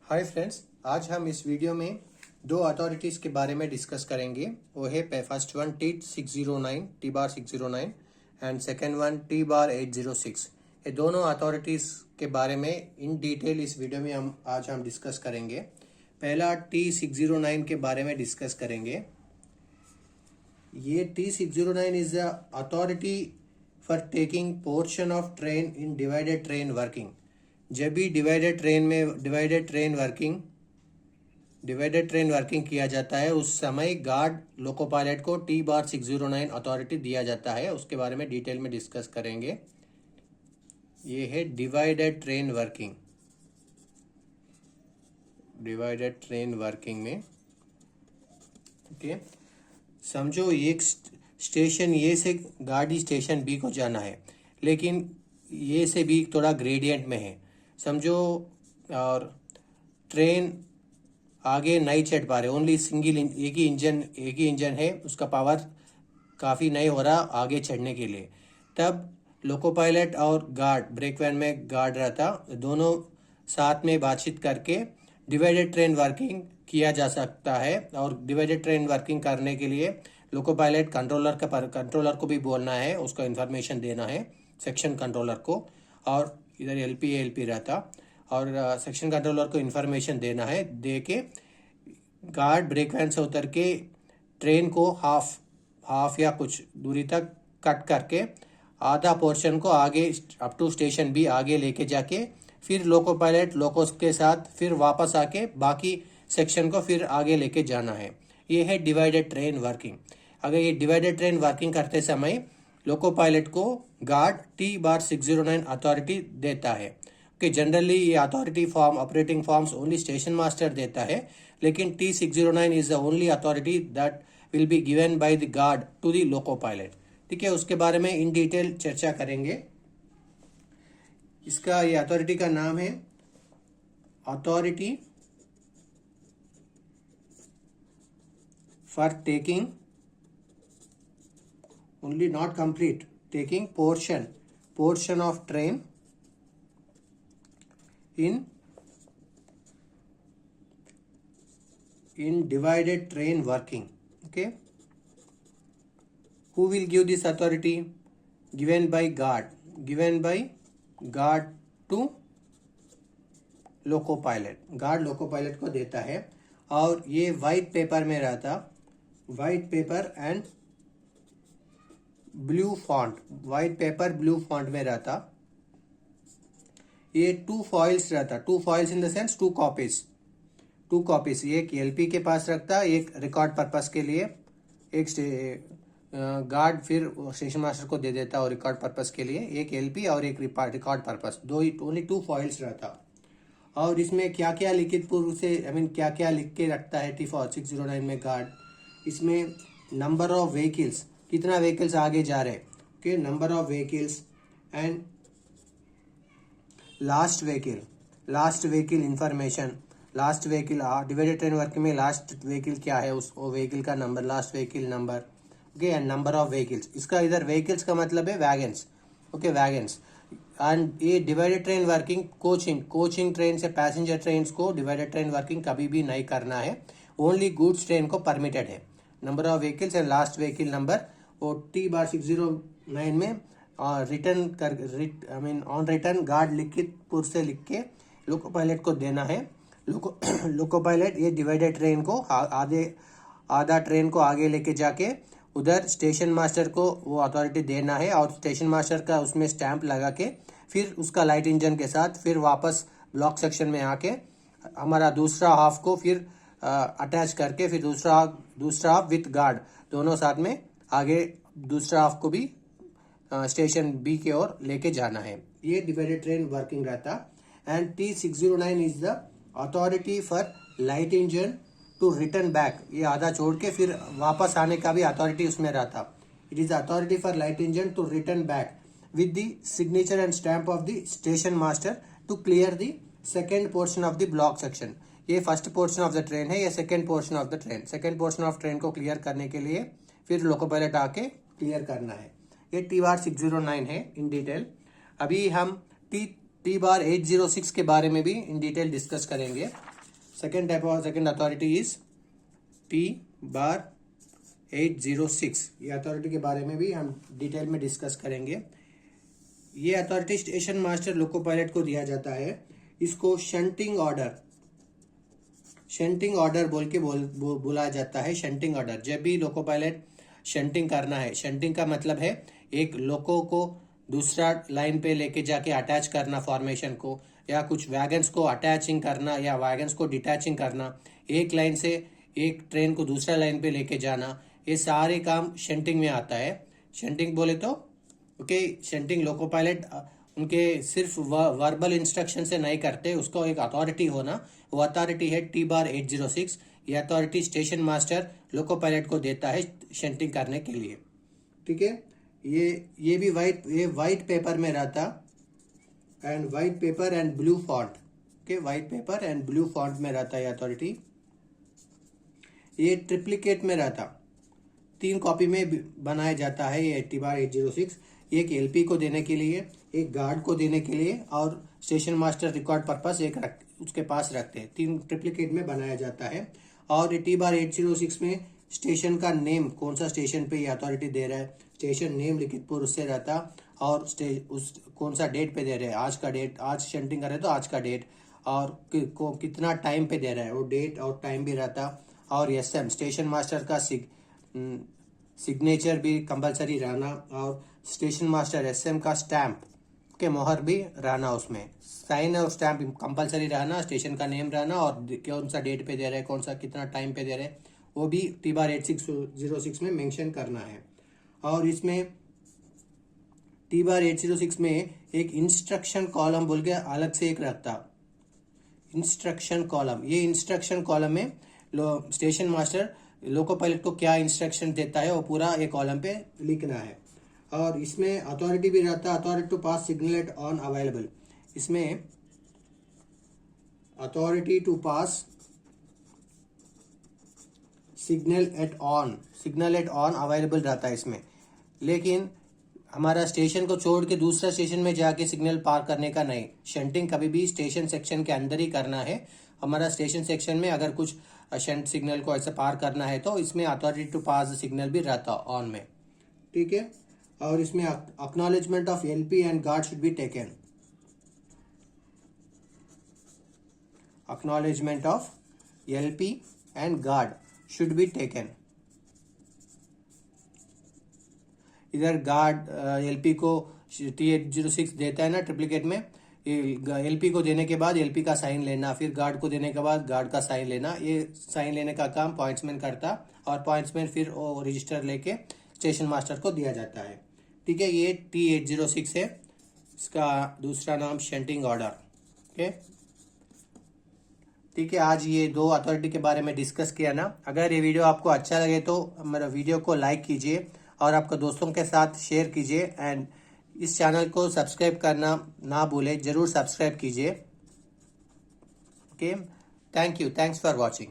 Hi friends, आज हम इस वीडियो में दो अथॉरिटीज़ के बारे में डिस्कस करेंगे। वो है first one T bar 609 and second one T bar 806। ये दोनों अथॉरिटीज़ के बारे में इन डिटेल इस वीडियो में हम डिस्कस करेंगे। पहला T609 के बारे में डिस्कस करेंगे। ये T609 is the authority for taking portion of train in divided train working. जब भी डिवाइडेड ट्रेन वर्किंग किया जाता है उस समय गार्ड लोको पायलट को टी बार 609 अथॉरिटी दिया जाता है। उसके बारे में डिटेल में डिस्कस करेंगे। ये है डिवाइडेड ट्रेन वर्किंग में ओके। समझो एक स्टेशन ए से गाड़ी स्टेशन बी को जाना है, लेकिन ए से बी थोड़ा ग्रेडियंट में है समझो, और ट्रेन आगे नहीं चढ़ पा रहे, ओनली सिंगल एक ही इंजन है, उसका पावर काफ़ी नहीं हो रहा आगे चढ़ने के लिए। तब लोको पायलट और गार्ड, ब्रेक वैन में गार्ड रहता, दोनों साथ में बातचीत करके डिवाइडेड ट्रेन वर्किंग किया जा सकता है। और डिवाइडेड ट्रेन वर्किंग करने के लिए लोको पायलट कंट्रोलर को भी बोलना है, उसका इन्फॉर्मेशन देना है सेक्शन कंट्रोलर को, और इधर एलपी रहता और सेक्शन कंट्रोलर को इन्फॉर्मेशन देना है। दे के गार्ड ब्रेक वैन से उतर के ट्रेन को हाफ या कुछ दूरी तक कट करके आधा पोर्शन को आगे अप टू स्टेशन बी आगे लेके जाके फिर लोको पायलट लोकोस के साथ फिर वापस आके बाकी सेक्शन को फिर आगे लेके जाना है। ये है डिवाइडेड ट्रेन वर्किंग। अगर ये डिवाइडेड ट्रेन वर्किंग करते समय लोको पायलट को गार्ड टी बार 609 अथॉरिटी देता है कि जनरली ये authority form operating forms only station master देता है, लेकिन T609 is the only authority that will be given by the guard to the loco pilot. ठीक है, उसके बारे में इन डिटेल चर्चा करेंगे। इसका ये अथॉरिटी का नाम है authority for taking only not complete, taking portion of train in divided train working. Okay, who will give this authority? Given by guard to loco pilot. Guard loco pilot को देता है और ये व्हाइट पेपर में रहता, white paper and blue font, white paper blue font में रहता। ये टू फॉइल्स रहता, two foils in the sense two copies. एक एलपी के पास रखता, एक रिकॉर्ड पर्पस के लिए, एक गार्ड फिर स्टेशन मास्टर को दे देता और रिकॉर्ड पर्पस के लिए एक एलपी और एक record purpose, only two foils रहता। और इसमें क्या क्या लिखित पूर्व से क्या क्या लिख के रखता है T609 में गार्ड? इसमें नंबर ऑफ व्हीकल्स, कितना व्हीकल्स आगे जा रहे, okay, number of vehicles and last vehicle information. Last vehicle divided train work में लास्ट व्हीकल क्या है, उस व्हीकल का number, last vehicle number, okay, and number of vehicles. इसका इधर व्हीकल्स का मतलब है वैगन्स, ओके, वैगन्स। एंड ये divided train working coaching train से पैसेंजर ट्रेन को डिवाइडेड ट्रेन वर्किंग कभी भी नहीं करना है, ओनली गुड्स ट्रेन को परमिटेड है। Number of vehicles and last vehicle number वो टी बार 609 में ऑन रिटर्न गार्ड लिखित पूर्व से लिख के लोको पायलट को देना है। लोको पायलट ये डिवाइडेड ट्रेन को आधा ट्रेन को आगे लेके जाके उधर स्टेशन मास्टर को वो अथॉरिटी देना है, और स्टेशन मास्टर का उसमें स्टैंप लगा के फिर उसका लाइट इंजन के साथ फिर वापस ब्लॉक सेक्शन में आके हमारा दूसरा हाफ को फिर अटैच करके फिर दूसरा हाफ विथ गार्ड दोनों साथ में आगे दूसरा हाफ को भी स्टेशन बी की ओर लेके जाना है। ये डिवाइडेड ट्रेन वर्किंग रहता। And T609 is the authority for light engine to return back. ये आधा छोड़ के फिर वापस आने का भी अथॉरिटी उसमें रहता। It is authority for light engine to return back with the signature and stamp of the station master to clear the second portion of the block section. ये first portion of the train है, ये second portion of the train. Second portion of train को clear करने के लिए फिर loco pilot आके clear करना है। ये टी बार 609 है इन डिटेल। अभी हम टी बार 806 के बारे में भी इन डिटेल डिस्कस करेंगे। second authority is T/806। ये अथॉरिटी के बारे में भी हम डिटेल में डिस्कस करेंगे। ये अथॉरिटी स्टेशन मास्टर लोको पायलट को दिया जाता है। इसको शंटिंग ऑर्डर बोल के बोला जाता है। शंटिंग ऑर्डर, जब भी लोको पायलट शंटिंग करना है, शंटिंग का मतलब है एक लोको को दूसरा लाइन पे लेके जाके अटैच करना फॉर्मेशन को, या कुछ वैगन्स को अटैचिंग करना या वैगन्स को डिटैचिंग करना, एक लाइन से एक ट्रेन को दूसरा लाइन पे लेके जाना, ये सारे काम शंटिंग में आता है। शंटिंग बोले तो शंटिंग लोको पायलट उनके सिर्फ वर्बल इंस्ट्रक्शन से नहीं करते, उसको एक अथॉरिटी होना, वो अथॉरिटी है T/806। ये अथॉरिटी स्टेशन मास्टर लोको पायलट को देता है शंटिंग करने के लिए। ठीक है, ये भी वाइट पेपर में रहता, and white paper and blue font. White paper and blue font में रहता है अथॉरिटी। ये ट्रिप्लिकेट में रहता, 3 कॉपी में बनाया जाता है ये T/806। एक एलपी को देने के लिए, एक गार्ड को देने के लिए, और स्टेशन मास्टर रिकॉर्ड पर्पस उसके पास रखते हैं। 3 ट्रिप्लिकेट में बनाया जाता है। और ये T/806 में स्टेशन का नेम, कौन सा स्टेशन पे ये अथॉरिटी दे रहा है, स्टेशन नेम लिखितपुर उससे रहता, और कौन सा डेट पे दे रहे हैं, आज का डेट, आज शंटिंग कर रहे तो आज का डेट, और कितना टाइम पे दे रहा है वो डेट और टाइम भी रहता। और एसएम स्टेशन मास्टर का सिग्नेचर भी कंपलसरी रहना, और स्टेशन मास्टर एसएम का स्टैंप के मोहर भी रहना, उसमें साइन और स्टैंप कंपलसरी रहना, स्टेशन का नेम रहना, और कौन सा डेट पे दे रहे हैं, कौन सा कितना टाइम पे दे रहे हैं, वो भी T/806 में मेंशन करना है। और इसमें T/806 में एक इंस्ट्रक्शन कॉलम बोल के अलग से एक रखता, इंस्ट्रक्शन कॉलम। ये इंस्ट्रक्शन कॉलम में स्टेशन मास्टर लोको पायलट को क्या इंस्ट्रक्शन देता है वो पूरा एक कॉलम पे लिखना है। और इसमें अथॉरिटी भी रहता, authority to pass signal at on available. इसमें authority to pass signal at on available रहता है इसमें। लेकिन हमारा स्टेशन को छोड़ के दूसरा स्टेशन में जाके सिग्नल पार करने का नहीं, शंटिंग कभी भी स्टेशन सेक्शन के अंदर ही करना है। हमारा स्टेशन सेक्शन में अगर कुछ शंट सिग्नल को ऐसे पार करना है तो इसमें अथॉरिटी टू पास सिग्नल भी रहता ऑन में। ठीक है, और इसमें acknowledgement of LP and guard should be taken. Acknowledgement of LP and guard should be taken. इधर गार्ड एलपी को T/806 देता है ना ट्रिप्लिकेट में, एलपी को देने के बाद एलपी का साइन लेना, फिर गार्ड को देने के बाद गार्ड का साइन लेना। ये साइन लेने का काम पॉइंट्समैन करता, और पॉइंट्समैन फिर वो रजिस्टर लेके स्टेशन मास्टर को दिया जाता है। ठीक है, ये T/806 है, इसका दूसरा नाम शंटिंग ऑर्डर। ओके, ठीक है, आज ये 2 अथॉरिटी के बारे में डिस्कस किया ना। अगर ये वीडियो आपको अच्छा लगे तो मेरा वीडियो को लाइक कीजिए और आपके दोस्तों के साथ शेयर कीजिए, एंड इस चैनल को सब्सक्राइब करना ना भूलें, जरूर सब्सक्राइब कीजिए। Okay, thank you, thanks for watching.